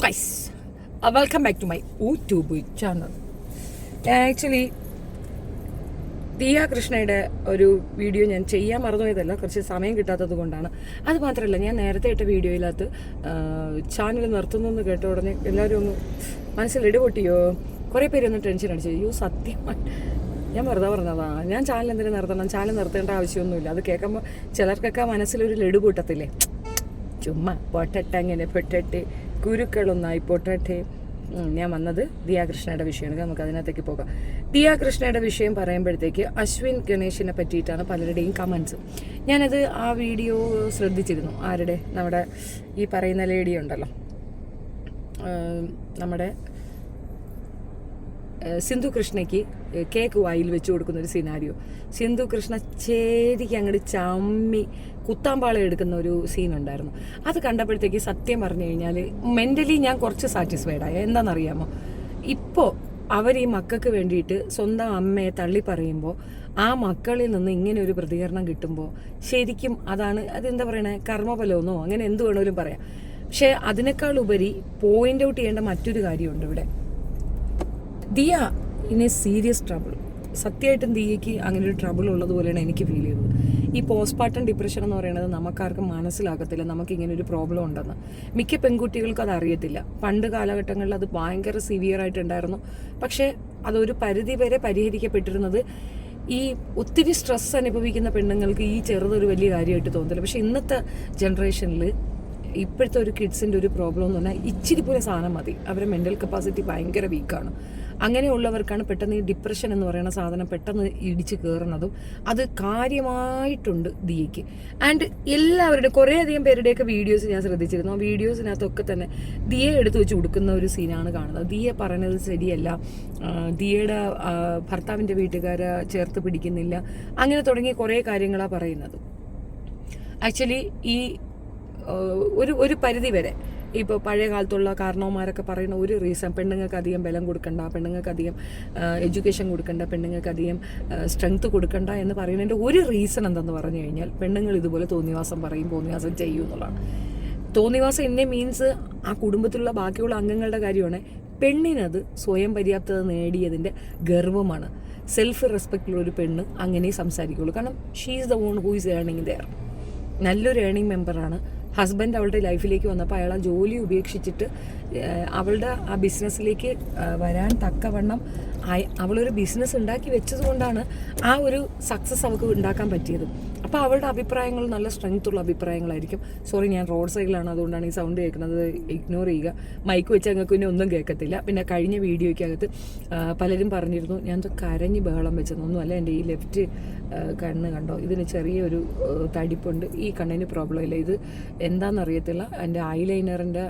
Guys, welcome back to my YouTube channel. Actually Diya കൃഷ്ണയുടെ ഒരു video ഞാൻ ചെയ്യാൻ മറന്നുപോയതല്ല, കുറച്ച് സമയം കിട്ടാത്തത് കൊണ്ടാണ്. അത് മാത്രമല്ല, ഞാൻ നേരത്തെ ഇട്ട വീഡിയോയിലകത്ത് ചാനൽ നിർത്തുന്നു കേട്ട ഉടനെ എല്ലാവരും ഒന്ന് മനസ്സിൽ ഇടപൊട്ടിയോ, കുറേ പേരൊന്ന് ടെൻഷൻ അടിച്ചു. അയ്യോ സത്യമായി ഞാൻ വെറുതെ പറഞ്ഞതാണ്, ഞാൻ ചാനൽ എന്തിനു നിർത്തണം, ചാനൽ നിർത്തേണ്ട ആവശ്യമൊന്നുമില്ല. അത് കേൾക്കുമ്പോൾ ചിലർക്കൊക്കെ മനസ്സിലൊരു ലഡു പൊട്ടത്തില്ലേ, ചുമ്മാ പൊട്ടട്ടെ, അങ്ങനെ പൊട്ടട്ടെ, കുരുക്കളൊന്നായി പൊട്ടട്ടെ. ഞാൻ വന്നത് ദിയ കൃഷ്ണയുടെ വിഷയമാണ്, നമുക്ക് അതിനകത്തേക്ക് പോകാം. ദിയ കൃഷ്ണയുടെ വിഷയം പറയുമ്പോഴത്തേക്ക് അശ്വിൻ ഗണേഷിനെ പറ്റിയിട്ടാണ് പലരുടെയും കമൻസ്. ഞാനത് ആ വീഡിയോ ശ്രദ്ധിച്ചിരുന്നു. ആരുടെ, നമ്മുടെ ഈ പറയുന്ന ലേഡി ഉണ്ടല്ലോ, നമ്മുടെ സിന്ധു കൃഷ്ണയ്ക്ക് കേക്ക് വായിൽ വെച്ച് കൊടുക്കുന്നൊരു സിനാരിയോ. സിന്ധു കൃഷ്ണ ശരിക്കും അങ്ങോട്ട് ചമ്മി കുത്താമ്പാളം എടുക്കുന്ന ഒരു സീനുണ്ടായിരുന്നു. അത് കണ്ടപ്പോഴത്തേക്ക് സത്യം പറഞ്ഞു കഴിഞ്ഞാൽ മെൻ്റലി ഞാൻ കുറച്ച് സാറ്റിസ്ഫൈഡായ. എന്താണെന്നറിയാമോ, ഇപ്പോൾ അവർ ഈ മക്കൾക്ക് വേണ്ടിയിട്ട് സ്വന്തം അമ്മയെ തള്ളി പറയുമ്പോൾ ആ മക്കളിൽ നിന്ന് ഇങ്ങനെ ഒരു പ്രതികരണം കിട്ടുമ്പോൾ ശരിക്കും അതെന്താ പറയണേ, കർമ്മഫലമെന്നോ അങ്ങനെ എന്ത് വേണമെങ്കിലും പറയാം. പക്ഷേ അതിനേക്കാൾ ഉപരി പോയിന്റ് ഔട്ട് ചെയ്യേണ്ട മറ്റൊരു കാര്യമുണ്ട് ഇവിടെ. Diya in A serious trouble. സത്യമായിട്ടും ദിയയ്ക്ക് അങ്ങനെ ഒരു ട്രബിൾ ഉള്ളതുപോലെയാണ് എനിക്ക് ഫീൽ ചെയ്തത്. ഈ പോസ്റ്റ്മോർട്ടം ഡിപ്രഷൻ എന്ന് പറയുന്നത് നമുക്കാർക്കും മനസ്സിലാകത്തില്ല നമുക്കിങ്ങനെ ഒരു പ്രോബ്ലം ഉണ്ടെന്ന്. മിക്ക പെൺകുട്ടികൾക്കും അത് അറിയത്തില്ല. പണ്ട് കാലഘട്ടങ്ങളിൽ അത് ഭയങ്കര സിവിയർ ആയിട്ടുണ്ടായിരുന്നു. പക്ഷേ അതൊരു പരിധി വരെ പരിഹരിക്കപ്പെട്ടിരുന്നത് ഈ ഒത്തിരി സ്ട്രെസ് അനുഭവിക്കുന്ന പെണ്ണുങ്ങൾക്ക് ഈ ചെറുതൊരു വലിയ കാര്യമായിട്ട് തോന്നത്തില്ല. പക്ഷേ ഇന്നത്തെ ജനറേഷനിൽ ഇപ്പോഴത്തെ ഒരു കിഡ്സിൻ്റെ ഒരു പ്രോബ്ലം എന്ന് പറഞ്ഞാൽ ഇച്ചിരി പോലെ സാധനം മതി, അവരുടെ മെൻ്റൽ കപ്പാസിറ്റി ഭയങ്കര വീക്കാണ്. അങ്ങനെയുള്ളവർക്കാണ് പെട്ടെന്ന് ഈ ഡിപ്രഷൻ എന്ന് പറയുന്ന സാധനം പെട്ടെന്ന് ഇടിച്ച് കയറുന്നതും. അത് കാര്യമായിട്ടുണ്ട് ദിയയ്ക്ക്. ആൻഡ് എല്ലാവരുടെയും കുറേയധികം പേരുടെയൊക്കെ വീഡിയോസ് ഞാൻ ശ്രദ്ധിച്ചിരുന്നു. ആ വീഡിയോസിനകത്തൊക്കെ തന്നെ ദിയയെ എടുത്ത് വെച്ച് കൊടുക്കുന്ന ഒരു സീനാണ് കാണുന്നത്. ദിയ പറയുന്നത് ശരിയല്ല, ദിയയുടെ ഭർത്താവിൻ്റെ വീട്ടുകാരെ ചേർത്ത് പിടിക്കുന്നില്ല, അങ്ങനെ തുടങ്ങിയ കുറേ കാര്യങ്ങളാണ് പറയുന്നത്. ആക്ച്വലി ഈ ഒരു പരിധി വരെ ഇപ്പോൾ പഴയ കാലത്തുള്ള കാരണവന്മാരൊക്കെ പറയുന്ന ഒരു റീസൺ, പെണ്ണുങ്ങൾക്ക് അധികം ബലം കൊടുക്കണ്ട, പെണ്ണുങ്ങൾക്ക് അധികം എഡ്യൂക്കേഷൻ കൊടുക്കണ്ട, പെണ്ണുങ്ങൾക്ക് അധികം സ്ട്രെങ്ത് കൊടുക്കണ്ട എന്ന് പറയുന്നതിൻ്റെ ഒരു റീസൺ എന്തെന്ന് പറഞ്ഞു കഴിഞ്ഞാൽ പെണ്ണുങ്ങൾ ഇതുപോലെ തോന്നിവാസം പറയും, തോന്നിവാസം ചെയ്യും എന്നുള്ളതാണ്. തോന്നിവാസം എന്നെ മീൻസ് ആ കുടുംബത്തിലുള്ള ബാക്കിയുള്ള അംഗങ്ങളുടെ കാര്യമാണ്. പെണ്ണിനത് സ്വയം പര്യാപ്തത നേടിയതിൻ്റെ ഗർവമാണ്. സെൽഫ് റെസ്പെക്റ്റുള്ള ഒരു പെണ്ണ് അങ്ങനെ സംസാരിക്കുള്ളൂ. കാരണം she is the one who is earning there. നല്ലൊരു ഏർണിംഗ് മെമ്പറാണ്. ഹസ്ബൻഡ് അവളുടെ ലൈഫിലേക്ക് വന്നപ്പോൾ അയാൾ ആ ജോലി ഉപേക്ഷിച്ചിട്ട് അവളുടെ ആ ബിസിനസ്സിലേക്ക് വരാൻ തക്കവണ്ണം അവളൊരു ബിസിനസ് ഉണ്ടാക്കി വെച്ചത് കൊണ്ടാണ് ആ ഒരു സക്സസ് അവൾക്ക് ഉണ്ടാക്കാൻ പറ്റിയത്. അപ്പോൾ അവളുടെ അഭിപ്രായങ്ങൾ നല്ല സ്ട്രെങ്ത് ഉള്ള അഭിപ്രായങ്ങളായിരിക്കും. സോറി, ഞാൻ റോഡ് സൈഡിലാണ്, അതുകൊണ്ടാണ് ഈ സൗണ്ട് കേൾക്കുന്നത്, ഇഗ്നോർ ചെയ്യുക. മൈക്ക് വെച്ച് ഞങ്ങൾക്ക് പിന്നെ ഒന്നും കേൾക്കത്തില്ല. പിന്നെ കഴിഞ്ഞ വീഡിയോയ്ക്കകത്ത് പലരും പറഞ്ഞിരുന്നു ഞാൻ കരഞ്ഞ് ബഹളം വെച്ചതൊന്നുമല്ല, എൻ്റെ ഈ ലെഫ്റ്റ് കണ്ണ് കണ്ടോ, ഇതിന് ചെറിയൊരു തടിപ്പുണ്ട്, ഈ കണ്ണിന് പ്രോബ്ലം ഇല്ല, ഇത് എന്താണെന്നറിയത്തില്ല, എൻ്റെ ഐലൈനറിൻ്റെ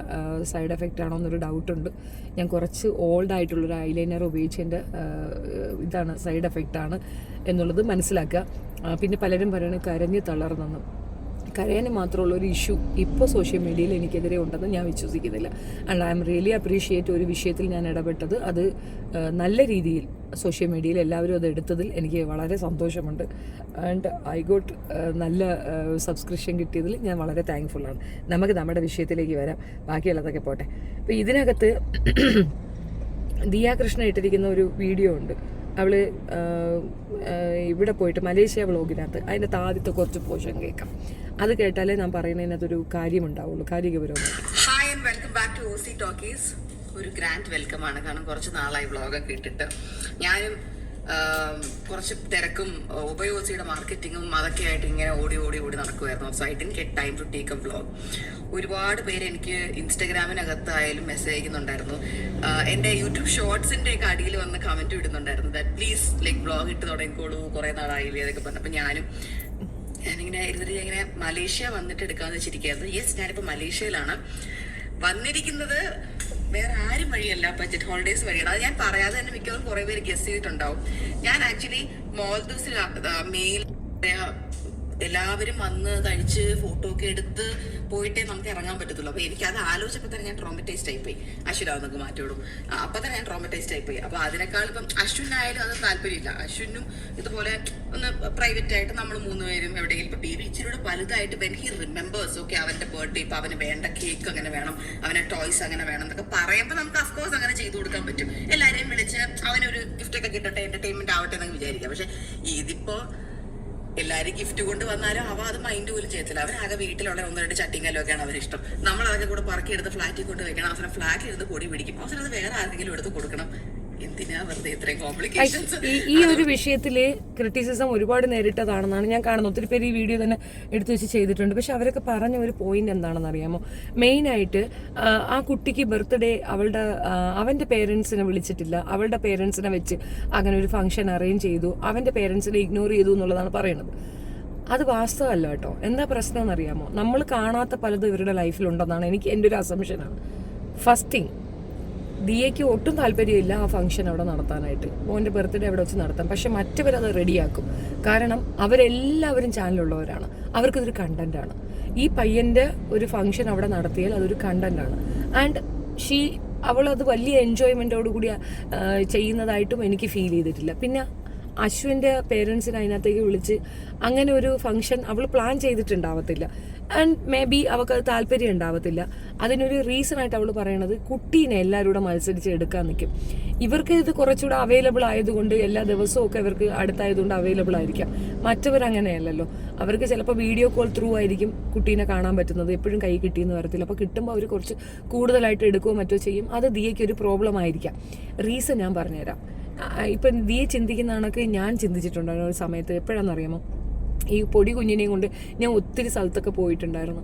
സൈഡ് എഫക്റ്റ് ആണോ എന്നൊരു ഡൗട്ടുണ്ട്. ഞാൻ കുറച്ച് ഓൾഡ് ആയിട്ടുള്ളൊരു ഐലൈനർ ഉപയോഗിച്ചതിൻ്റെ ഇതാണ്, സൈഡ് എഫക്റ്റാണ് എന്നുള്ളത് മനസ്സിലാക്കുക. പിന്നെ പലരും പറയുന്നത് കരഞ്ഞ് തളർന്നെന്നും. കരയാന് മാത്രമുള്ളൊരു ഇഷ്യൂ ഇപ്പോൾ സോഷ്യൽ മീഡിയയിൽ എനിക്കെതിരെ ഉണ്ടെന്ന് ഞാൻ വിശ്വസിക്കുന്നില്ല. And I am really appreciate ഒരു വിഷയത്തിൽ ഞാൻ ഇടപെട്ടത്. അത് നല്ല രീതിയിൽ സോഷ്യൽ മീഡിയയിൽ എല്ലാവരും അത് എടുത്തതിൽ എനിക്ക് വളരെ സന്തോഷമുണ്ട്. ആൻഡ് ഐ ഗോട്ട് നല്ല സബ്സ്ക്രിപ്ഷൻ കിട്ടിയതിൽ ഞാൻ വളരെ താങ്ക്ഫുള്ളാണ്. നമുക്ക് നമ്മുടെ വിഷയത്തിലേക്ക് വരാം, ബാക്കിയുള്ളതൊക്കെ പോട്ടെ. അപ്പോൾ ഇതിനകത്ത് ദിയ കൃഷ്ണ ഇട്ടിരിക്കുന്ന ഒരു വീഡിയോ ഉണ്ട്. അവൾ ഇവിടെ പോയിട്ട് മലേഷ്യ വ്ളോഗിനകത്ത് അതിൻ്റെ ആദ്യത്തെ കുറച്ച് പോഷൻ കേൾക്കാം. അത് കേട്ടാലേ ഞാൻ പറയുന്നതിനകത്തൊരു കാര്യമുണ്ടാവുള്ളൂ, കാര്യഗൗരവമായിട്ട്. Hi and welcome back to OC talkies. ഒരു ഗ്രാൻഡ് വെൽക്കം ആണ്, കാരണം കുറച്ച് നാളായി വ്ളോഗൊക്കെ ഇട്ടിട്ട്. ഞാനും കുറച്ച് തിരക്കും ഉപയോഗിച്ചിയുടെ മാർക്കറ്റിങ്ങും അതൊക്കെ ആയിട്ട് ഇങ്ങനെ ഓടി നടക്കുമായിരുന്നു. So I didn't get time to take a vlog. ഒരുപാട് പേര് എനിക്ക് ഇൻസ്റ്റഗ്രാമിനകത്തായാലും മെസ്സേജ് അയക്കുന്നുണ്ടായിരുന്നു. എൻ്റെ യൂട്യൂബ് ഷോർട്സിൻ്റെ ഒക്കെ അടിയിൽ വന്ന് കമൻറ്റ് ഇടുന്നുണ്ടായിരുന്നു, ദാറ്റ് പ്ലീസ് ലൈക്ക് വ്ളോഗ് ഇട്ട് തുടങ്ങിക്കോളൂ, കുറേ നാളായില്ലേ അതൊക്കെ പറഞ്ഞു. അപ്പം ഞാനിങ്ങനെ ഇരുന്നിട്ട് ഇങ്ങനെ മലേഷ്യ വന്നിട്ട് എടുക്കാമെന്ന് വെച്ചിരിക്കുകയായിരുന്നു. യെസ്, ഞാനിപ്പോൾ മലേഷ്യയിലാണ് വന്നിരിക്കുന്നത്. വേറെ ആരും വഴിയല്ല, ബഡ്ജറ്റ് ഹോളിഡേയ്സ് വഴിയാണ്. അത് ഞാൻ പറയാതെ തന്നെ മിക്കവാറും കുറേ പേര് ഗസ് ചെയ്തിട്ടുണ്ടാവും. ഞാൻ ആക്ച്വലി മാൽദീവ്സിൽ മെയിൽ എല്ലാവരും വന്ന് കഴിച്ച് ഫോട്ടോ ഒക്കെ എടുത്ത് പോയിട്ടേ നമുക്ക് ഇറങ്ങാൻ പറ്റത്തുള്ളൂ. അപ്പൊ എനിക്ക് അത് ആലോചിച്ചപ്പോൾ തന്നെ ഞാൻ ട്രോമറ്റൈസ്ഡ് ആയിപ്പോയി. അശ്വിനാവുന്നൊക്കെ മാറ്റിവിടും. അപ്പൊ തന്നെ ഞാൻ ട്രോമറ്റൈസ്ഡ് ആയിപ്പോയി. അപ്പൊ അതിനേക്കാൾ ഇപ്പം അശ്വിനായാലും അത് താല്പര്യമില്ല. അശ്വിനും ഇതുപോലെ ഒന്ന് പ്രൈവറ്റ് ആയിട്ട് നമ്മൾ 3 പേരും എവിടെയെങ്കിലും ഇപ്പൊ ബേബി ഇച്ചിരിയുടെ വലുതായിട്ട് വെൻ ഹി റിമെമ്പേഴ്സ് ഓക്കെ അവന്റെ ബർത്ത്ഡേ ഇപ്പൊ അവന് വേണ്ട കേക്ക് അങ്ങനെ വേണം, അവനെ ടോയ്സ് അങ്ങനെ വേണം എന്നൊക്കെ പറയുമ്പോൾ നമുക്ക് അഫ്കോഴ്സ് അങ്ങനെ ചെയ്തു കൊടുക്കാൻ പറ്റും. എല്ലാവരെയും വിളിച്ച് അവനൊരു ഗിഫ്റ്റ് ഒക്കെ കിട്ടട്ടെ, എന്റർടൈൻമെന്റ് ആവട്ടെ എന്നൊക്കെ വിചാരിക്കാം. പക്ഷെ ഇതിപ്പോ എല്ലാരും ഗിഫ്റ്റ് കൊണ്ട് വന്നാലും അവ അത് മൈൻഡ് പോലും ചെയ്യത്തില്ല. അവരാകെ വീട്ടിലുള്ള 1-2 ചട്ടിങ്കല്ലോ ഒക്കെയാണ് അവരിഷ്ടം. നമ്മൾ അതൊക്കെ കൂടെ പറക്കി എടുത്ത് ഫ്ലാറ്റിൽ കൊണ്ട് വെക്കണം. അവസാനം ഫ്ലാറ്റിൽ ഇരുന്ന് പൊടി പിടിക്കും. അവസാനം അത് വേറെ ആരെങ്കിലും എടുത്ത് കൊടുക്കണം. എന്തിനാ വെറുതെ ഇത്രയും കോംപ്ലിക്കേഷൻസ്? ഈ ഒരു വിഷയത്തില് ക്രിറ്റിസിസം ഒരുപാട് നേരിട്ടതാണെന്നാണ് ഞാൻ കാണുന്നത്. ഒത്തിരി പേര് ഈ വീഡിയോ തന്നെ എടുത്തു വെച്ച് ചെയ്തിട്ടുണ്ട്. പക്ഷെ അവരൊക്കെ പറഞ്ഞ ഒരു പോയിന്റ് എന്താണെന്ന് അറിയാമോ? മെയിനായിട്ട് ആ കുട്ടിക്ക് ബർത്ത്ഡേ അവന്റെ പേരൻസിനെ വിളിച്ചിട്ടില്ല, അവളുടെ പേരൻസിനെ വെച്ച് അങ്ങനെ ഒരു ഫംഗ്ഷൻ അറേഞ്ച് ചെയ്തു, അവന്റെ പേരൻസിനെ ഇഗ്നോർ ചെയ്തു എന്നുള്ളതാണ് പറയുന്നത്. അത് വാസ്തവമല്ല കേട്ടോ. എന്താ പ്രശ്നം എന്നറിയാമോ? നമ്മൾ കാണാത്ത പലതും ഇവരുടെ ലൈഫിലുണ്ടെന്നാണ് എൻ്റെ ഒരു അസംഷനാണ്. ഫസ്റ്റ് തിങ്, ദിയയ്ക്ക് ഒട്ടും താല്പര്യമില്ല ആ ഫംഗ്ഷൻ അവിടെ നടത്താനായിട്ട്. മോൻ്റെ ബർത്ത്ഡേ അവിടെ വെച്ച് നടത്താം. പക്ഷെ മറ്റവരത് റെഡിയാക്കും. കാരണം അവരെല്ലാവരും ചാനലുള്ളവരാണ്, അവർക്കതൊരു കണ്ടന്റാണ്. ഈ പയ്യൻ്റെ ഒരു ഫംഗ്ഷൻ അവിടെ നടത്തിയാൽ അതൊരു കണ്ടന്റാണ്. ആൻഡ് അവളത് വലിയ എൻജോയ്മെൻറ്റോടു കൂടി ചെയ്യുന്നതായിട്ടും എനിക്ക് ഫീൽ ചെയ്തിട്ടില്ല. പിന്നെ അശ്വിൻ്റെ പേരൻസിനെ അതിനകത്തേക്ക് വിളിച്ച് അങ്ങനെ ഒരു ഫംഗ്ഷൻ അവൾ പ്ലാൻ ചെയ്തിട്ടുണ്ടാവത്തില്ല. ആൻഡ് മേ ബി അവൾക്കത് താല്പര്യം ഉണ്ടാവത്തില്ല. അതിനൊരു റീസൺ ആയിട്ട് അവൾ പറയണത് കുട്ടീനെ എല്ലാവരും കൂടെ മത്സരിച്ച് എടുക്കാൻ നിൽക്കും. ഇവർക്ക് ഇത് കുറച്ചുകൂടെ അവൈലബിൾ ആയതുകൊണ്ട് എല്ലാ ദിവസവും ഒക്കെ ഇവർക്ക് അടുത്തായതുകൊണ്ട് അവൈലബിൾ ആയിരിക്കാം. മറ്റവരങ്ങനെയല്ലല്ലോ. അവർക്ക് ചിലപ്പോൾ വീഡിയോ കോൾ ത്രൂ ആയിരിക്കും കുട്ടീനെ കാണാൻ പറ്റുന്നത്. എപ്പോഴും കൈ കിട്ടിയെന്ന് വരത്തില്ല. അപ്പോൾ കിട്ടുമ്പോൾ അവർ കുറച്ച് കൂടുതലായിട്ട് എടുക്കുകയോ മറ്റോ ചെയ്യും. അത് ദിയയ്ക്ക് ഒരു പ്രോബ്ലം ആയിരിക്കാം. റീസൺ ഞാൻ പറഞ്ഞുതരാം. ഇപ്പം ദിയ ചിന്തിക്കുന്ന കണക്ക് ഞാൻ ചിന്തിച്ചിട്ടുണ്ട് ഒരു സമയത്ത്. എപ്പോഴാണെന്നറിയാമോ? ഈ പൊടി കുഞ്ഞിനെയും കൊണ്ട് ഞാൻ ഒത്തിരി സ്ഥലത്തൊക്കെ പോയിട്ടുണ്ടായിരുന്നു.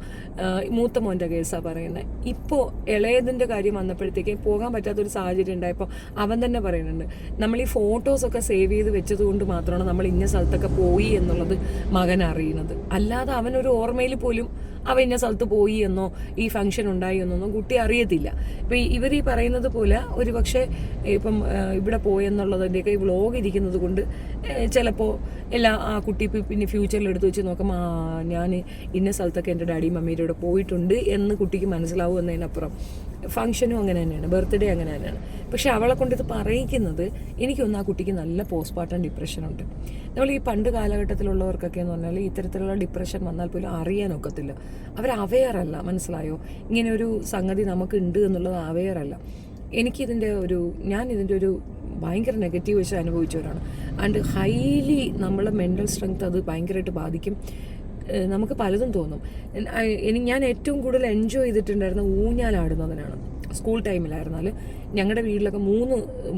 മൂത്ത മോൻ്റെ കേസാണ് പറയുന്നത്. ഇപ്പോൾ ഇളയതിൻ്റെ കാര്യം വന്നപ്പോഴത്തേക്കും പോകാൻ പറ്റാത്തൊരു സാഹചര്യം ഉണ്ടായപ്പോൾ അവൻ തന്നെ പറയുന്നുണ്ട്, നമ്മൾ ഈ ഫോട്ടോസൊക്കെ സേവ് ചെയ്ത് വെച്ചത് കൊണ്ട് മാത്രമാണ് നമ്മൾ ഇന്ന സ്ഥലത്തൊക്കെ പോയി എന്നുള്ളത് മകൻ അറിയുന്നത്. അല്ലാതെ അവനൊരു ഓർമ്മയിൽ പോലും അവൻ ഇന്ന സ്ഥലത്ത് പോയി എന്നോ ഈ ഫംഗ്ഷൻ ഉണ്ടായി എന്നൊന്നും കുട്ടി അറിയത്തില്ല. ഇപ്പം ഇവർ ഈ പറയുന്നത് പോലെ ഒരു പക്ഷേ ഇപ്പം ഇവിടെ പോയെന്നുള്ളതിൻ്റെയൊക്കെ ഈ വ്ളോഗ് ഇരിക്കുന്നത് കൊണ്ട് ചിലപ്പോൾ ആ കുട്ടി പിന്നെ ഫ്യൂച്ചറിൽ എടുത്ത് വെച്ച് നോക്കുമ്പോൾ ഞാൻ ഇന്ന സ്ഥലത്തൊക്കെ എൻ്റെ ഡാഡിയും മമ്മിയുടെ കൂടെ പോയിട്ടുണ്ട് എന്ന് കുട്ടിക്ക് മനസ്സിലാവും എന്നതിനപ്പുറം ഫംഗ്ഷനും അങ്ങനെ തന്നെയാണ്, ബർത്ത്ഡേ അങ്ങനെ തന്നെയാണ്. പക്ഷെ അവളെ കൊണ്ട് ഇത് പറയിക്കുന്നത് എനിക്കൊന്ന് ആ കുട്ടിക്ക് നല്ല പോസ്റ്റ്മോർട്ടം ഡിപ്രഷനുണ്ട്. നമ്മൾ ഈ പണ്ട് കാലഘട്ടത്തിലുള്ളവർക്കൊക്കെ എന്ന് പറഞ്ഞാൽ ഇത്തരത്തിലുള്ള ഡിപ്രഷൻ വന്നാൽ പോലും അറിയാനൊക്കത്തില്ല. അവർ അവെയർ അല്ല, മനസ്സിലായോ? ഇങ്ങനെ ഒരു സംഗതി നമുക്കുണ്ട് എന്നുള്ളത് അവെയർ അല്ല. ഞാൻ ഇതിൻ്റെ ഒരു ഭയങ്കര നെഗറ്റീവ് വശം അനുഭവിച്ചവരാണ്. ആൻഡ് ഹൈലി നമ്മളെ മെൻ്റൽ സ്ട്രെങ്ത് അത് ഭയങ്കരമായിട്ട് ബാധിക്കും. നമുക്ക് പലതും തോന്നും. ഞാൻ ഏറ്റവും കൂടുതൽ എൻജോയ് ചെയ്തിട്ടുണ്ടായിരുന്ന ഊഞ്ഞാലാടുന്നതിനാണ്. സ്കൂൾ ടൈമിലായിരുന്നാൽ ഞങ്ങളുടെ വീട്ടിലൊക്കെ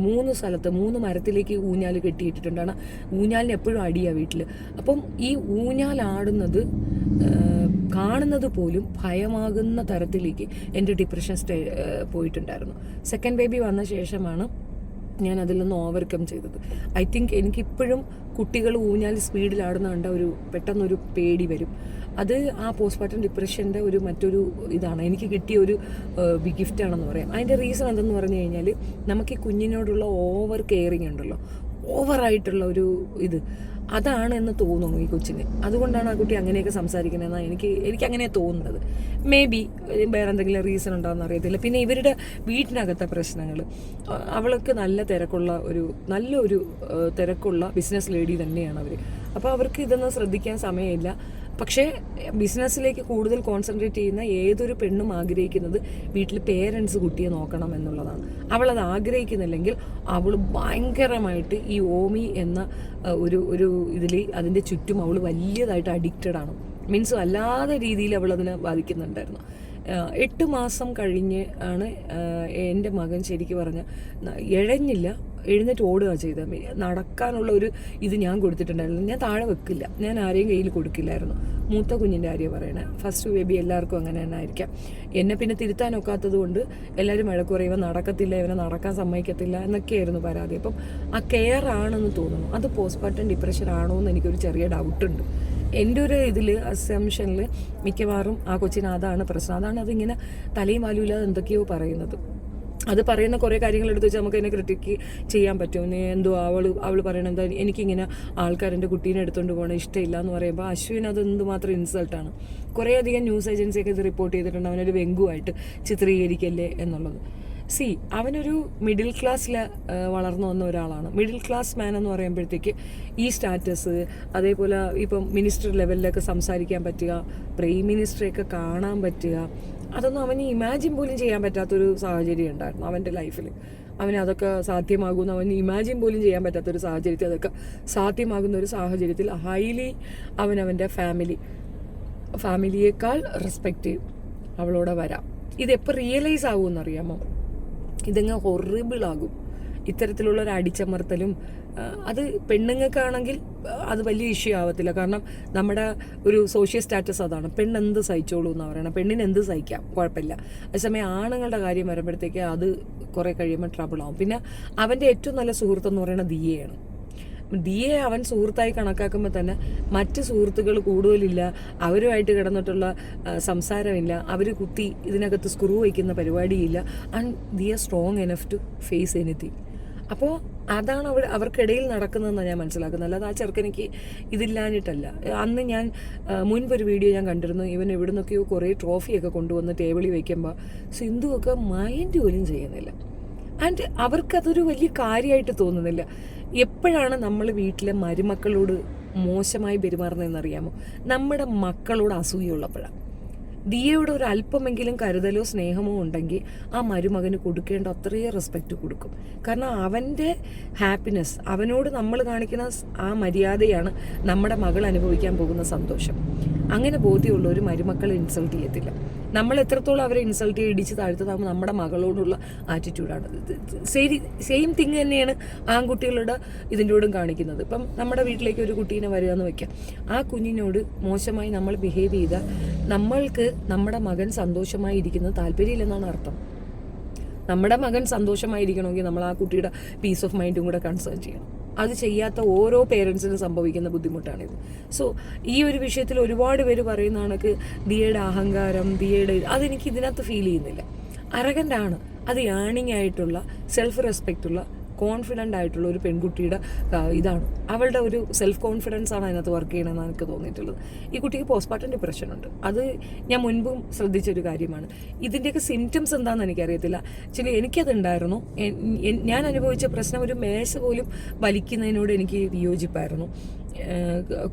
മൂന്ന് സ്ഥലത്ത് 3 മരത്തിലേക്ക് ഊഞ്ഞാൽ കെട്ടിയിട്ടിട്ടുണ്ടാണ്. ഊഞ്ഞാലിന് എപ്പോഴും അടിയാണ് വീട്ടിൽ. അപ്പം ഈ ഊഞ്ഞാലാടുന്നത് കാണുന്നത് പോലും ഭയമാകുന്ന തരത്തിലേക്ക് എൻ്റെ ഡിപ്രഷൻ പോയിട്ടുണ്ടായിരുന്നു. സെക്കൻഡ് ബേബി വന്ന ശേഷമാണ് ഞാൻ അതിൽ നിന്ന് ഓവർകം ചെയ്തത്. ഐ തിങ്ക് എനിക്കിപ്പോഴും കുട്ടികൾ ഊഞ്ഞാൽ സ്പീഡിലാടുന്ന കണ്ട പെട്ടെന്നൊരു പേടി വരും. അത് ആ പോസ്റ്റ്മോർട്ടം ഡിപ്രഷൻ്റെ മറ്റൊരു ഇതാണ്. എനിക്ക് കിട്ടിയ ഒരു ഗിഫ്റ്റാണെന്ന് പറയാം. അതിൻ്റെ റീസൺ എന്തെന്ന് പറഞ്ഞു കഴിഞ്ഞാൽ നമുക്ക് ഈ കുഞ്ഞിനോടുള്ള ഓവർ കെയറിങ് ഉണ്ടല്ലോ, ഓവറായിട്ടുള്ള അതാണ് എന്ന് തോന്നുന്നു ഈ കൊച്ചിന്. അതുകൊണ്ടാണ് ആ കുട്ടി അങ്ങനെയൊക്കെ സംസാരിക്കുന്നതെന്നാണ് എനിക്ക് അങ്ങനെയാണ് തോന്നുന്നത്. മേ ബി വേറെ എന്തെങ്കിലും റീസൺ ഉണ്ടാകുന്ന അറിയത്തില്ല. പിന്നെ ഇവരുടെ വീട്ടിനകത്തെ പ്രശ്നങ്ങൾ, അവൾക്ക് നല്ലൊരു തിരക്കുള്ള ബിസിനസ് ലേഡി തന്നെയാണ് അവർ. അപ്പോൾ അവർക്ക് ഇതൊന്നും ശ്രദ്ധിക്കാൻ സമയമില്ല. പക്ഷേ ബിസിനസ്സിലേക്ക് കൂടുതൽ കോൺസെൻട്രേറ്റ് ചെയ്യുന്ന ഏതൊരു പെണ്ണും ആഗ്രഹിക്കുന്നത് വീട്ടിൽ പേരൻസ് കുട്ടിയെ നോക്കണം എന്നുള്ളതാണ്. അവളത് ആഗ്രഹിക്കുന്നില്ലെങ്കിൽ അവൾ ഭയങ്കരമായിട്ട് ഈ ഓമി എന്ന ഒരു ഇതിൽ അതിൻ്റെ ചുറ്റും അവൾ വലിയതായിട്ട് അഡിക്റ്റഡ് ആണ്. മീൻസ് അല്ലാതെ രീതിയിൽ അവളതിനെ ബാധിക്കുന്നുണ്ടായിരുന്നു. 8 മാസം കഴിഞ്ഞ് ആണ് എൻ്റെ മകൻ ശരിക്കും പറഞ്ഞാൽ എഴഞ്ഞില്ല, എഴുന്നേറ്റ് ഓടുക ചെയ്തത്. നടക്കാനുള്ള ഇത് ഞാൻ കൊടുത്തിട്ടുണ്ടായിരുന്നു. ഞാൻ താഴെ വെക്കില്ല, ഞാൻ ആരെയും കയ്യിൽ കൊടുക്കില്ലായിരുന്നു. മൂത്ത കുഞ്ഞിൻ്റെ കാര്യം പറയണേ. ഫസ്റ്റ് ബേബി എല്ലാവർക്കും അങ്ങനെ തന്നെ ആയിരിക്കാം. എന്നെ പിന്നെ തിരുത്താൻ ഒക്കാത്തത് കൊണ്ട് എല്ലാവരും വഴക്ക് പറയും, ഇവൻ നടക്കത്തില്ല, ഇവനെ നടക്കാൻ സമ്മതിക്കത്തില്ല എന്നൊക്കെയായിരുന്നു പരാതി. അപ്പം ആ കെയർ ആണെന്ന് തോന്നുന്നു. അത് പോസ്റ്റ്മോർട്ടം ഡിപ്രഷൻ ആണോ എന്ന് എനിക്കൊരു ചെറിയ ഡൗട്ടുണ്ട്. എൻ്റെ ഒരു അസംഷനിൽ മിക്കവാറും ആ കൊച്ചിന് അതാണ് പ്രശ്നം. അതിങ്ങനെ തലയും വാലുമില്ലാതെ എന്തൊക്കെയോ പറയുന്നത്. അത് പറയുന്ന കുറേ കാര്യങ്ങൾ എടുത്ത് വെച്ചാൽ നമുക്ക് അതിനെ ക്രിട്ടിക്ക് ചെയ്യാൻ പറ്റും. എന്തോ അവൾ പറയണത് എന്താ, എനിക്കിങ്ങനെ ആൾക്കാരെൻ്റെ കുട്ടീനെ എടുത്തുകൊണ്ട് പോകണം ഇഷ്ടമില്ല എന്ന് പറയുമ്പോൾ അശ്വിൻ അത് എന്തുമാത്രം ഇൻസൾട്ടാണ്. കുറേയധികം ന്യൂസ് ഏജൻസിയൊക്കെ ഇത് റിപ്പോർട്ട് ചെയ്തിട്ടുണ്ട്, അവനൊരു വെങ്കുവായിട്ട് ചിത്രീകരിക്കല്ലേ എന്നുള്ളത്. അവനൊരു മിഡിൽ ക്ലാസ്സിൽ വളർന്നു വന്ന ഒരാളാണ്. മിഡിൽ ക്ലാസ് മാൻ എന്ന് പറയുമ്പോഴത്തേക്ക് ഈ സ്റ്റാറ്റസ്, അതേപോലെ ഇപ്പം മിനിസ്റ്റർ ലെവലിലൊക്കെ സംസാരിക്കാൻ പറ്റുക, പ്രൈം മിനിസ്റ്ററെയൊക്കെ കാണാൻ പറ്റുക, അതൊന്നും അവന് ഇമാജിൻ പോലും ചെയ്യാൻ പറ്റാത്തൊരു സാഹചര്യം ഉണ്ടായിരുന്നു അവൻ്റെ ലൈഫിൽ. അവന് അതൊക്കെ സാധ്യമാകുമെന്ന് അവന് ഇമാജിൻ പോലും ചെയ്യാൻ പറ്റാത്തൊരു സാഹചര്യത്തിൽ അതൊക്കെ സാധ്യമാകുന്ന ഒരു സാഹചര്യത്തിൽ ഹൈലി അവൻ്റെ ഫാമിലിയേക്കാൾ റെസ്പെക്റ്റ് അവളോടെ വരാം. ഇതെപ്പോൾ റിയലൈസ് ആകുമെന്നറിയാമോ? ഇതങ്ങ് ഹൊറിബിളാകും. ഇത്തരത്തിലുള്ള ഒരു അടിച്ചമർത്തലും അത് പെണ്ണുങ്ങൾക്കാണെങ്കിൽ അത് വലിയ ഇഷ്യൂ ആവത്തില്ല. കാരണം നമ്മുടെ ഒരു സോഷ്യൽ സ്റ്റാറ്റസ് അതാണ്, പെണ്ണെന്ത് സഹിച്ചോളൂ എന്ന് പറയണം, പെണ്ണിന് എന്ത് സഹിക്കാം, കുഴപ്പമില്ല. അതേസമയം ആണുങ്ങളുടെ കാര്യം വരുമ്പോഴത്തേക്ക് അത് കുറേ കഴിയുമ്പോൾ ട്രബിളാവും. പിന്നെ അവൻ്റെ ഏറ്റവും നല്ല സുഹൃത്തെന്ന് പറയുന്നത് ദിയയാണ്. ദിയെ അവൻ സുഹൃത്തായി കണക്കാക്കുമ്പോൾ തന്നെ മറ്റ് സുഹൃത്തുക്കൾ കൂടുതലില്ല, അവരുമായിട്ട് കിടന്നിട്ടുള്ള സംസാരമില്ല, അവർ കുത്തി ഇതിനകത്ത് സ്ക്രൂ വയ്ക്കുന്ന പരിപാടിയില്ല. And they're strong enough to face anything. അപ്പോൾ അതാണ് അവർക്കിടയിൽ നടക്കുന്നതെന്നാണ് ഞാൻ മനസ്സിലാക്കുന്നത്. അല്ലാതെ ആ ചെറുക്കനിക്ക് ഇതില്ലാഞ്ഞിട്ടല്ല. അന്ന് ഞാൻ മുൻപൊരു വീഡിയോ ഞാൻ കണ്ടിരുന്നു, ഇവൻ എവിടെ നിന്നൊക്കെയോ കുറേ ട്രോഫിയൊക്കെ കൊണ്ടുവന്ന് ടേബിളിൽ വയ്ക്കുമ്പോൾ സിന്ധുവൊക്കെ മൈൻഡ് പോലും ചെയ്യുന്നില്ല. ആൻഡ് അവർക്കതൊരു വലിയ കാര്യമായിട്ട് തോന്നുന്നില്ല. എപ്പോഴാണ് നമ്മൾ വീട്ടിലെ മരുമക്കളോട് മോശമായി പെരുമാറുന്നതെന്നറിയാമോ? നമ്മുടെ മക്കളോട് അസൂയുള്ളപ്പോഴാണ്. ദിയയോട് ഒരു അല്പമെങ്കിലും കരുതലോ സ്നേഹമോ ഉണ്ടെങ്കിൽ ആ മരുമകന് കൊടുക്കേണ്ട അത്രയും റെസ്പെക്റ്റ് കൊടുക്കും. കാരണം അവൻ്റെ ഹാപ്പിനെസ്, അവനോട് നമ്മൾ കാണിക്കുന്ന ആ മര്യാദയാണ് നമ്മുടെ മകൾ അനുഭവിക്കാൻ പോകുന്ന സന്തോഷം. അങ്ങനെ ബോധ്യമുള്ള ഒരു മരുമക്കളെ ഇൻസൾട്ട് ചെയ്യത്തില്ല. നമ്മൾ എത്രത്തോളം അവരെ ഇൻസൾട്ട് ചെയ്ത് ഇടിച്ച് താഴ്ത്തതാകുമ്പോൾ നമ്മുടെ മകളോടുള്ള ആറ്റിറ്റ്യൂഡാണ്. സെയിം തിങ് തന്നെയാണ് ആൺകുട്ടികളുടെ ഇതിൻ്റെ കൂടെ കാണിക്കുന്നത്. ഇപ്പം നമ്മുടെ വീട്ടിലേക്ക് ഒരു കുട്ടീനെ വരിക എന്ന് വയ്ക്കാം, ആ കുഞ്ഞിനോട് മോശമായി നമ്മൾ ബിഹേവ് ചെയ്താൽ നമ്മൾക്ക് നമ്മുടെ മകൻ സന്തോഷമായി ഇരിക്കുന്നത് താല്പര്യമില്ലെന്നാണ് അർത്ഥം. നമ്മുടെ മകൻ സന്തോഷമായിരിക്കണമെങ്കിൽ നമ്മൾ ആ കുട്ടിയുടെ പീസ് ഓഫ് മൈൻഡും കൂടെ കൺസേൺ ചെയ്യണം. അത് ചെയ്യാത്ത ഓരോ പേരൻസിനും സംഭവിക്കുന്ന ബുദ്ധിമുട്ടാണിത്. സോ ഈ ഒരു വിഷയത്തിൽ ഒരുപാട് പേര് പറയുന്ന കണക്ക് ദിയയുടെ അഹങ്കാരം, അതെനിക്ക് ഇതിനകത്ത് ഫീൽ ചെയ്യുന്നില്ല. അരഗൻ്റാണ്, അത് യാണിങ് ആയിട്ടുള്ള സെൽഫ് റെസ്പെക്റ്റുള്ള കോൺഫിഡൻ്റ് ആയിട്ടുള്ള ഒരു പെൺകുട്ടിയുടെ ഇതാണ്. അവളുടെ ഒരു സെൽഫ് കോൺഫിഡൻസ് ആണ് അതിനകത്ത് വർക്ക് ചെയ്യണമെന്നാണ് എനിക്ക് തോന്നിയിട്ടുള്ളത്. ഈ കുട്ടിക്ക് പോസ്റ്റ്മോർട്ടം ഡിപ്രഷൻ ഉണ്ട്. അത് ഞാൻ മുൻപും ശ്രദ്ധിച്ചൊരു കാര്യമാണ്. ഇതിൻ്റെയൊക്കെ സിംറ്റംസ് എന്താണെന്ന് എനിക്കറിയത്തില്ല. ആക്ച്വലി എനിക്കതുണ്ടായിരുന്നു. ഞാൻ അനുഭവിച്ച പ്രശ്നം, ഒരു മേശ പോലും വലിക്കുന്നതിനോട് എനിക്ക് വിയോജിപ്പായിരുന്നു.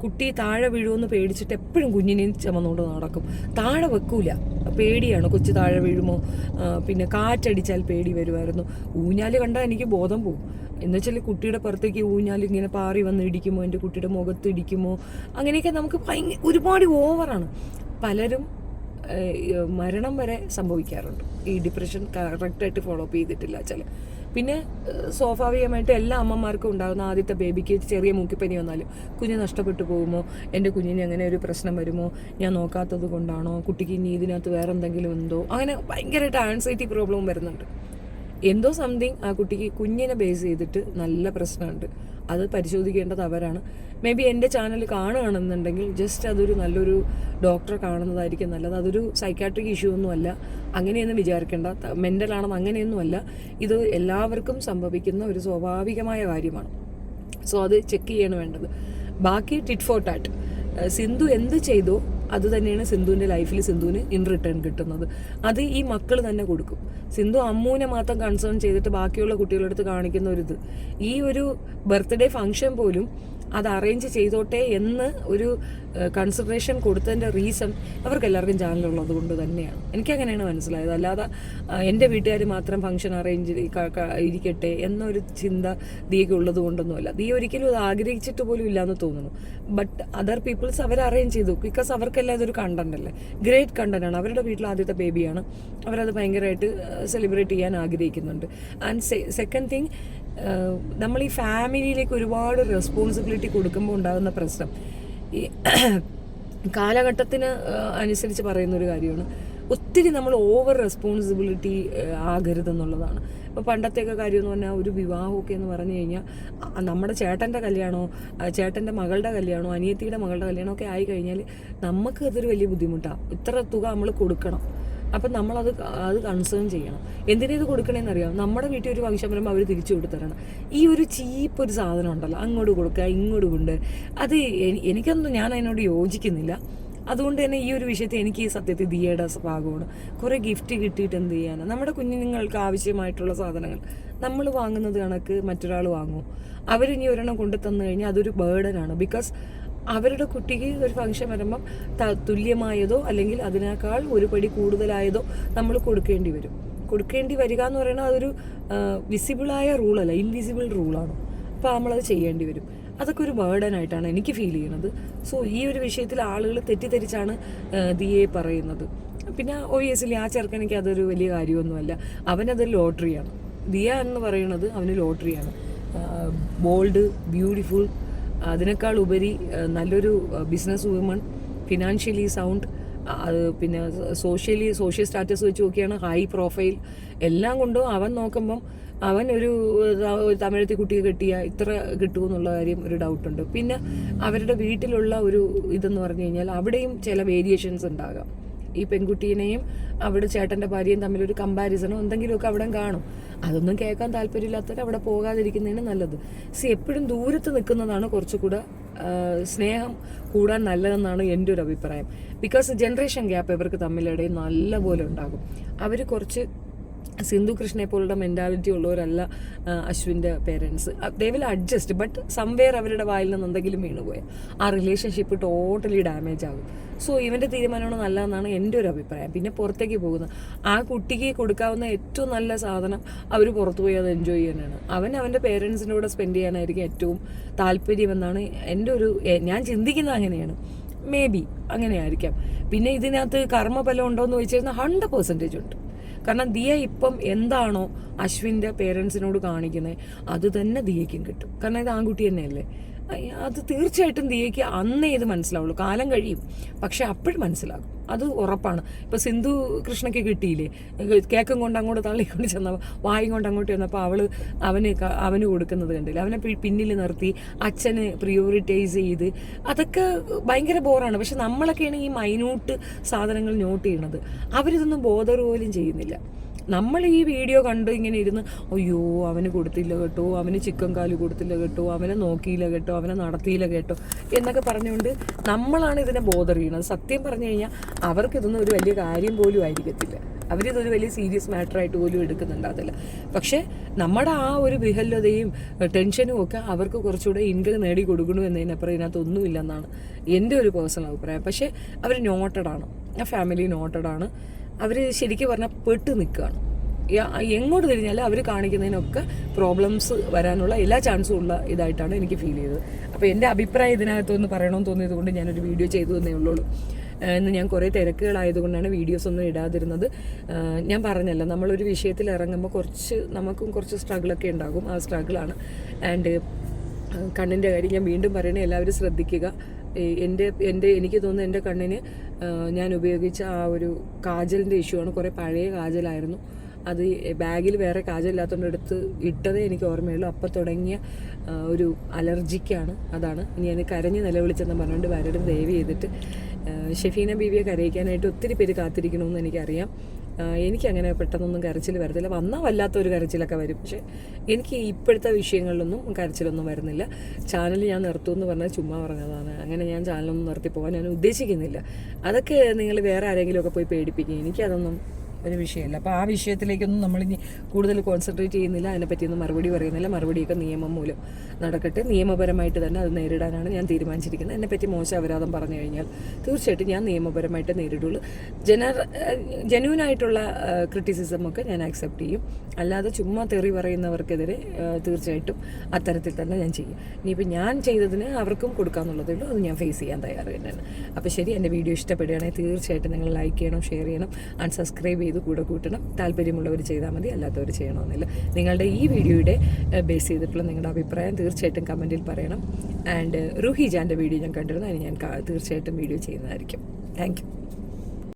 കുട്ടി താഴെ വീഴുമെന്ന് പേടിച്ചിട്ട് എപ്പോഴും കുഞ്ഞിനെയും ചുമന്നുകൊണ്ട് നടക്കും. താഴെ വെക്കൂല, പേടിയാണ് കൊച്ചു താഴെ വീഴുമോ. പിന്നെ കാറ്റടിച്ചാൽ പേടി വരുമായിരുന്നു. ഊഞ്ഞാൽ കണ്ടാൽ എനിക്ക് ബോധം പോകും. എന്നുവെച്ചാൽ കുട്ടിയുടെ പുറത്തേക്ക് ഊഞ്ഞാൽ ഇങ്ങനെ പാറി വന്ന് ഇടിക്കുമോ, എൻ്റെ കുട്ടിയുടെ മുഖത്ത് ഇടിക്കുമോ, അങ്ങനെയൊക്കെ നമുക്ക് ഒരുപാട് ഓവറാണ്. പലരും മരണം വരെ സംഭവിക്കാറുണ്ട് ഈ ഡിപ്രഷൻ കറക്റ്റായിട്ട് ഫോളോ അപ്പ് ചെയ്തിട്ടില്ല ചില. പിന്നെ സ്വാഭാവികമായിട്ട് എല്ലാ അമ്മമാർക്കും ഉണ്ടാകുന്ന ആദ്യത്തെ ബേബിക്ക് ചെറിയ മൂക്കിപ്പനി വന്നാലും കുഞ്ഞ് നഷ്ടപ്പെട്ടു പോകുമോ, എൻ്റെ കുഞ്ഞിന് അങ്ങനെ ഒരു പ്രശ്നം വരുമോ, ഞാൻ നോക്കാത്തത് കൊണ്ടാണോ, കുട്ടിക്ക് ഇനി ഇതിനകത്ത് വേറെ എന്തെങ്കിലും ഉണ്ടോ, അങ്ങനെ ഭയങ്കരമായിട്ട് ആൻസൈറ്റി പ്രോബ്ലം വരുന്നുണ്ട്. എന്തോ സംതിങ് ആ കുട്ടിക്ക് കുഞ്ഞിനെ ബേസ് ചെയ്തിട്ട് നല്ല പ്രശ്നമുണ്ട്. അത് പരിശോധിക്കേണ്ടത് അവരാണ്. മേ ബി എൻ്റെ ചാനൽ കാണുകയാണെന്നുണ്ടെങ്കിൽ ജസ്റ്റ് അതൊരു നല്ലൊരു ഡോക്ടറെ കാണുന്നതായിരിക്കും നല്ലത്. അതൊരു സൈക്കാട്രിക് ഇഷ്യൂ ഒന്നുമല്ല, അങ്ങനെയൊന്നും വിചാരിക്കേണ്ട. മെൻ്റലാണെന്ന് അങ്ങനെയൊന്നുമല്ല. ഇത് എല്ലാവർക്കും സംഭവിക്കുന്ന ഒരു സ്വാഭാവികമായ കാര്യമാണ്. സോ അത് ചെക്ക് ചെയ്യാണ് വേണ്ടത്. ബാക്കി ടിറ്റ് ഫോർ ടാറ്റ്. സിന്ധു എന്ത് ചെയ്തോ അത് തന്നെയാണ് സിന്ധുവിൻ്റെ ലൈഫിൽ സിന്ധുവിന് ഇൻ റിട്ടേൺ കിട്ടുന്നത്. അത് ഈ മക്കൾ തന്നെ കൊടുക്കും. സിന്ധു അമ്മൂനെ മാത്രം കൺസേൺ ചെയ്തിട്ട് ബാക്കിയുള്ള കുട്ടികളുടെ അടുത്ത് കാണിക്കുന്ന ഒരിത്, ഈ ഒരു ബർത്ത്ഡേ ഫംഗ്ഷൻ പോലും അത് അറേഞ്ച് ചെയ്തോട്ടെ എന്ന് ഒരു കൺസിഡറേഷൻ കൊടുത്തതിൻ്റെ റീസൺ അവർക്ക് എല്ലാവർക്കും ചാനലുള്ളത് കൊണ്ട് തന്നെയാണ്. എനിക്കങ്ങനെയാണ് മനസ്സിലായത്. അല്ലാതെ എൻ്റെ വീട്ടുകാർ മാത്രം ഫംഗ്ഷൻ അറേഞ്ച് ഇരിക്കട്ടെ എന്നൊരു ചിന്ത ദിയയ്ക്ക് ഉള്ളത് കൊണ്ടൊന്നുമല്ല. ദിയ ഒരിക്കലും അത് ആഗ്രഹിച്ചിട്ട് പോലും ഇല്ലയെന്ന് തോന്നുന്നു. ബട്ട് അതർ പീപ്പിൾസ് അവർ അറേഞ്ച് ചെയ്തു. ബിക്കോസ് അവർക്കെല്ലാം ഇതൊരു കണ്ടന്റ് അല്ലേ, ഗ്രേറ്റ് കണ്ടന്റ് ആണ്. അവരുടെ വീട്ടിൽ ആദ്യത്തെ ബേബിയാണ്, അവരത് ഭയങ്കരമായിട്ട് സെലിബ്രേറ്റ് ചെയ്യാൻ ആഗ്രഹിക്കുന്നുണ്ട്. ആൻഡ് സെക്കൻഡ് തിങ്, നമ്മൾ ഈ ഫാമിലിയിലേക്ക് ഒരുപാട് റെസ്പോൺസിബിലിറ്റി കൊടുക്കുമ്പോൾ ഉണ്ടാകുന്ന പ്രശ്നം, ഈ കാലഘട്ടത്തിന് അനുസരിച്ച് പറയുന്നൊരു കാര്യമാണ്, ഒത്തിരി നമ്മൾ ഓവർ റെസ്പോൺസിബിലിറ്റി ആകരുതെന്നുള്ളതാണ്. ഇപ്പോൾ പണ്ടത്തെയൊക്കെ കാര്യം എന്ന് പറഞ്ഞാൽ ഒരു വിവാഹമൊക്കെ എന്ന് പറഞ്ഞു കഴിഞ്ഞാൽ നമ്മുടെ ചേട്ടൻ്റെ കല്യാണമോ ചേട്ടൻ്റെ മകളുടെ കല്യാണമോ അനിയത്തിയുടെ മകളുടെ കല്യാണമോ ഒക്കെ ആയി കഴിഞ്ഞാൽ നമുക്ക് അതൊരു വലിയ ബുദ്ധിമുട്ടാണ്. ഇത്ര തുക നമ്മൾ കൊടുക്കണം. അപ്പം നമ്മളത് കൺസേൺ ചെയ്യണം. എന്തിനാ ഇത് കൊടുക്കണേന്ന് അറിയാം? നമ്മുടെ വീട്ടിൽ ഒരു ഫംഗ്ഷൻ വരുമ്പോൾ അവർ തിരിച്ചു കൊടുത്തരണം. ഈ ഒരു ചീപ്പ് ഒരു സാധനം ഉണ്ടല്ലോ, അങ്ങോട്ട് കൊടുക്കുക ഇങ്ങോട്ട് കൊണ്ട്, അത് എനിക്കൊന്നും, ഞാൻ അതിനോട് യോജിക്കുന്നില്ല. അതുകൊണ്ട് തന്നെ ഈ ഒരു വിഷയത്തിൽ എനിക്ക് ഈ സത്യത്തിൽ ദിയയുടെ ഭാഗമാണ്. കുറേ ഗിഫ്റ്റ് കിട്ടിയിട്ട് എന്ത് ചെയ്യാനാണ്? നമ്മുടെ കുഞ്ഞുങ്ങൾക്ക് ആവശ്യമായിട്ടുള്ള സാധനങ്ങൾ നമ്മൾ വാങ്ങുന്നത് കണക്ക് മറ്റൊരാൾ വാങ്ങുമോ? അവരിനി ഒരെണ്ണം കൊണ്ടു തന്നു കഴിഞ്ഞാൽ അതൊരു ബേർഡനാണ്. ബിക്കോസ് അവരുടെ കുട്ടിക്ക് ഒരു ഫംഗ്ഷൻ വരുമ്പം തുല്യമായതോ അല്ലെങ്കിൽ അതിനേക്കാൾ ഒരു പടി കൂടുതലായതോ നമ്മൾ കൊടുക്കേണ്ടി വരിക എന്ന് പറയുന്നത് അതൊരു വിസിബിളായ റൂളല്ല, ഇൻവിസിബിൾ റൂളാണ്. അപ്പോൾ നമ്മളത് ചെയ്യേണ്ടി വരും. അതൊക്കെ ഒരു ബേർഡനായിട്ടാണ് എനിക്ക് ഫീൽ ചെയ്യുന്നത്. സോ ഈ ഒരു വിഷയത്തിൽ ആളുകൾ തെറ്റിദ്ധരിച്ചാണ് ദിയെ പറയുന്നത്. പിന്നെ ഒബിയസ്ലി ആ ചെറുക്കനിക്ക് അതൊരു വലിയ കാര്യമൊന്നുമല്ല, അവനതൊരു ലോട്ടറിയാണ്. ദിയ എന്ന് പറയുന്നത് അവന് ലോട്ടറിയാണ്. ബോൾഡ്, ബ്യൂട്ടിഫുൾ, അതിനേക്കാൾ ഉപരി നല്ലൊരു ബിസിനസ് വുമൺ, ഫിനാൻഷ്യലി സൗണ്ട്, പിന്നെ സോഷ്യൽ സ്റ്റാറ്റസ് വെച്ച് നോക്കിയാണ് ഹൈ പ്രൊഫൈൽ, എല്ലാം കൊണ്ടും അവൻ നോക്കുമ്പം അവൻ ഒരു തമിഴത്തി കുട്ടിയെ കെട്ടിയ ഇത്ര കിട്ടുമെന്നുള്ള കാര്യം ഒരു ഡൗട്ടുണ്ട്. പിന്നെ അവരുടെ വീട്ടിലുള്ള ഒരു ഇതെന്ന് പറഞ്ഞു കഴിഞ്ഞാൽ അവിടെയും ചില വേരിയേഷൻസ് ഉണ്ടാകാം. ഈ പെൺകുട്ടീനെയും അവിടെ ചേട്ടൻ്റെ ഭാര്യയും തമ്മിലൊരു കമ്പാരിസണോ എന്തെങ്കിലുമൊക്കെ അവിടെ കാണും. അതൊന്നും കേൾക്കാൻ താല്പര്യമില്ലാത്തവർ അവിടെ പോകാതിരിക്കുന്നതാണ് നല്ലത്. എപ്പോഴും ദൂരത്ത് നിൽക്കുന്നതാണ് കുറച്ചുകൂടെ സ്നേഹം കൂടാൻ നല്ലതെന്നാണ് എൻ്റെ ഒരു അഭിപ്രായം. ബിക്കോസ് ജനറേഷൻ ഗ്യാപ്പ് ഇവർക്ക് തമ്മിലിടയിൽ നല്ല പോലെ ഉണ്ടാകും. അവർ കുറച്ച് സിന്ധു കൃഷ്ണയെ പോലുള്ള മെൻറ്റാലിറ്റി ഉള്ളവരല്ല അശ്വിൻ്റെ parents. They will adjust, but somewhere അവരുടെ വായിൽ നിന്ന് എന്തെങ്കിലും വീണുപോയാൽ ആ റിലേഷൻഷിപ്പ് ടോട്ടലി ഡാമേജ് ആകും. സോ ഇവൻ്റെ തീരുമാനമാണ് നല്ലതെന്നാണ് എൻ്റെ ഒരു അഭിപ്രായം. പിന്നെ പുറത്തേക്ക് പോകുന്നത്, ആ കുട്ടിക്ക് കൊടുക്കാവുന്ന ഏറ്റവും നല്ല സാധനം അവർ പുറത്തു പോയി അത് എൻജോയ് ചെയ്യാനാണ്. അവൻ്റെ പേരൻസിൻ്റെ കൂടെ സ്പെൻഡ് ചെയ്യാനായിരിക്കും ഏറ്റവും താല്പര്യമെന്നാണ് എൻ്റെ ഒരു, ഞാൻ ചിന്തിക്കുന്നത് അങ്ങനെയാണ്. മേ ബി അങ്ങനെയായിരിക്കാം. പിന്നെ ഇതിനകത്ത് കർമ്മഫലം ഉണ്ടോ എന്ന് ചോദിച്ചു കഴിഞ്ഞാൽ 100% ഉണ്ട്. കാരണം ദിയ ഇപ്പം എന്താണോ അശ്വിൻ്റെ പേരൻസിനോട് കാണിക്കുന്നത് അത് തന്നെ ദിയയ്ക്കും കിട്ടും. കാരണം ഇത് ആൺകുട്ടി തന്നെയല്ലേ. അത് തീർച്ചയായിട്ടും ദിയയ്ക്ക് അന്നേ ഇത് മനസ്സിലാവുള്ളൂ. കാലം കഴിയും, പക്ഷെ അപ്പോഴും മനസ്സിലാകും, അത് ഉറപ്പാണ്. ഇപ്പം സിന്ധു കൃഷ്ണയ്ക്ക് കിട്ടിയില്ലേ, കേക്കും കൊണ്ട് അങ്ങോട്ട് തള്ളിക്കൊണ്ട് ചെന്നപ്പോൾ വായും കൊണ്ട് അങ്ങോട്ട് ചെന്നപ്പോൾ അവന് കൊടുക്കുന്നത് കണ്ടില്ല, അവനെ പിന്നിൽ നിർത്തി അച്ഛന് പ്രിയോറിറ്റൈസ് ചെയ്ത്, അതൊക്കെ ഭയങ്കര ബോറാണ്. പക്ഷെ നമ്മളൊക്കെയാണ് ഈ മൈന്യൂട്ട് സാധനങ്ങൾ നോട്ട് ചെയ്യണത്. അവരിതൊന്നും ബോധർ പോലും ചെയ്യുന്നില്ല. നമ്മൾ ഈ വീഡിയോ കണ്ട് ഇങ്ങനെ ഇരുന്ന് അയ്യോ അവന് കൊടുത്തില്ല കേട്ടോ, അവന് ചിക്കൻ കാല് കൊടുത്തില്ല കേട്ടോ, അവനെ നോക്കിയില്ല കേട്ടോ, അവനെ നടത്തിയില്ല കേട്ടോ എന്നൊക്കെ പറഞ്ഞുകൊണ്ട് നമ്മളാണ് ഇതിനെ ബോധർ ചെയ്യുന്നത്. സത്യം പറഞ്ഞു കഴിഞ്ഞാൽ അവർക്കിതൊന്നും ഒരു വലിയ കാര്യം പോലും ആയിരിക്കത്തില്ല. അവരിതൊരു വലിയ സീരിയസ് മാറ്ററായിട്ട് പോലും എടുക്കുന്നുണ്ടാകത്തില്ല. പക്ഷേ നമ്മുടെ ആ ഒരു വിഹല്ലതയും ടെൻഷനും ഒക്കെ അവർക്ക് കുറച്ചുകൂടെ ഇൻകം നേടി കൊടുക്കണു എന്നതിനപ്പുറം ഇതിനകത്തൊന്നുമില്ലെന്നാണ് എൻ്റെ ഒരു പേഴ്സണൽ അഭിപ്രായം. പക്ഷേ അവർ നോട്ടഡാണ്, ആ ഫാമിലി നോട്ടഡാണ്. അവർ ശരിക്കും പറഞ്ഞാൽ പെട്ട് നിൽക്കുകയാണ്. എങ്ങോട്ട് തിരിഞ്ഞാലും അവർ കാണിക്കുന്നതിനൊക്കെ പ്രോബ്ലംസ് വരാനുള്ള എല്ലാ ചാൻസും ഉള്ള ഇതായിട്ടാണ് എനിക്ക് ഫീൽ ചെയ്തത്. അപ്പോൾ എൻ്റെ അഭിപ്രായം ഇതിനകത്തൊന്ന് പറയണമെന്ന് തോന്നിയത് കൊണ്ട് ഞാനൊരു വീഡിയോ ചെയ്തു എന്നേ ഉള്ളൂ. ഇന്ന് ഞാൻ കുറേ തിരക്കുകളായതുകൊണ്ടാണ് വീഡിയോസ് ഒന്നും ഇടാതിരുന്നത്. ഞാൻ പറഞ്ഞല്ലോ, നമ്മളൊരു വിഷയത്തിൽ ഇറങ്ങുമ്പോൾ നമുക്കും കുറച്ച് സ്ട്രഗിളൊക്കെ ഉണ്ടാകും. ആ സ്ട്രഗിളാണ്. ആൻഡ് കണ്ണിൻ്റെ കാര്യം ഞാൻ വീണ്ടും പറയണേ, എല്ലാവരും ശ്രദ്ധിക്കുക. എനിക്ക് തോന്നുന്നു എൻ്റെ കണ്ണിന് ഞാൻ ഉപയോഗിച്ച ആ ഒരു കാജലിൻ്റെ ഇഷ്യൂ ആണ്. കുറേ പഴയ കാജലായിരുന്നു. അത് ബാഗിൽ വേറെ കാജലില്ലാത്തതുകൊണ്ട് എടുത്ത് ഇട്ടതേ എനിക്ക് ഓർമ്മയുള്ളൂ. അപ്പം തുടങ്ങിയ ഒരു അലർജിക്കാണ്. അതാണ്. ഇനി ഞാൻ കരഞ്ഞ് നിലവിളിച്ചെന്ന് പറഞ്ഞുകൊണ്ട് വരടും ദയവ് ചെയ്തിട്ട് ഷെഫീന ബീവിയെ കരയിക്കാനായിട്ട് ഒത്തിരി പേര് കാത്തിരിക്കണമെന്ന് എനിക്കറിയാം. എനിക്കങ്ങനെ പെട്ടെന്നൊന്നും കരച്ചിൽ വരത്തില്ല. വന്നാൽ വല്ലാത്തൊരു കരച്ചിലൊക്കെ വരും. പക്ഷേ എനിക്ക് ഇപ്പോഴത്തെ വിഷയങ്ങളിലൊന്നും കരച്ചിലൊന്നും വരുന്നില്ല. ചാനൽ ഞാൻ നിർത്തുമെന്ന് പറഞ്ഞാൽ ചുമ്മാ പറഞ്ഞതാണ്. അങ്ങനെ ഞാൻ ചാനലൊന്നും നിർത്തി പോകാൻ ഞാൻ ഉദ്ദേശിക്കുന്നില്ല. അതൊക്കെ നിങ്ങൾ വേറെ ആരെങ്കിലുമൊക്കെ പോയി പേടിപ്പിക്കും. എനിക്കതൊന്നും ഒരു വിഷയമല്ല. അപ്പോൾ ആ വിഷയത്തിലേക്കൊന്നും നമ്മളിനി കൂടുതൽ കോൺസെൻട്രേറ്റ് ചെയ്യുന്നില്ല. അതിനെപ്പറ്റിയൊന്നും മറുപടി പറയുന്നില്ല. മറുപടിയൊക്കെ നിയമം മൂലം നടക്കട്ടെ. നിയമപരമായിട്ട് തന്നെ അത് നേരിടാനാണ് ഞാൻ തീരുമാനിച്ചിരിക്കുന്നത്. എന്നെപ്പറ്റി മോശം അപരാധം പറഞ്ഞു കഴിഞ്ഞാൽ തീർച്ചയായിട്ടും ഞാൻ നിയമപരമായിട്ട് നേരിടുള്ളൂ. ജെന്യൂനായിട്ടുള്ള ക്രിറ്റിസിസമൊക്കെ ഞാൻ ആക്സെപ്റ്റ് ചെയ്യും. അല്ലാതെ ചുമ്മാ തെറി പറയുന്നവർക്കെതിരെ തീർച്ചയായിട്ടും അത്തരത്തിൽ തന്നെ ഞാൻ ചെയ്യും. ഇനിയിപ്പോൾ ഞാൻ ചെയ്തതിന് അവർക്കും കൊടുക്കാമെന്നുള്ളതേ ഉള്ളൂ. അത് ഞാൻ ഫേസ് ചെയ്യാൻ തയ്യാറ് തന്നെയാണ്. അപ്പോൾ ശരി, എൻ്റെ വീഡിയോ ഇഷ്ടപ്പെടുകയാണെങ്കിൽ തീർച്ചയായിട്ടും നിങ്ങൾ ലൈക്ക് ചെയ്യണം, ഷെയർ ചെയ്യണം, ആൻഡ് സബ്സ്ക്രൈബ് ചെയ്ത് കൂടെ കൂട്ടണം. താല്പര്യമുള്ളവർ ചെയ്താൽ മതി, അല്ലാത്തവർ ചെയ്യണമെന്നില്ല. നിങ്ങളുടെ ഈ വീഡിയോയുടെ ബേസ് ചെയ്തിട്ടുള്ള നിങ്ങളുടെ അഭിപ്രായം തീർച്ചയായിട്ടും കമൻറ്റിൽ പറയണം. ആൻഡ് റുഹി ജാൻ്റെ വീഡിയോ ഞാൻ കണ്ടിരുന്നു. അതിന് ഞാൻ തീർച്ചയായിട്ടും വീഡിയോ ചെയ്യുന്നതായിരിക്കും. Thank you.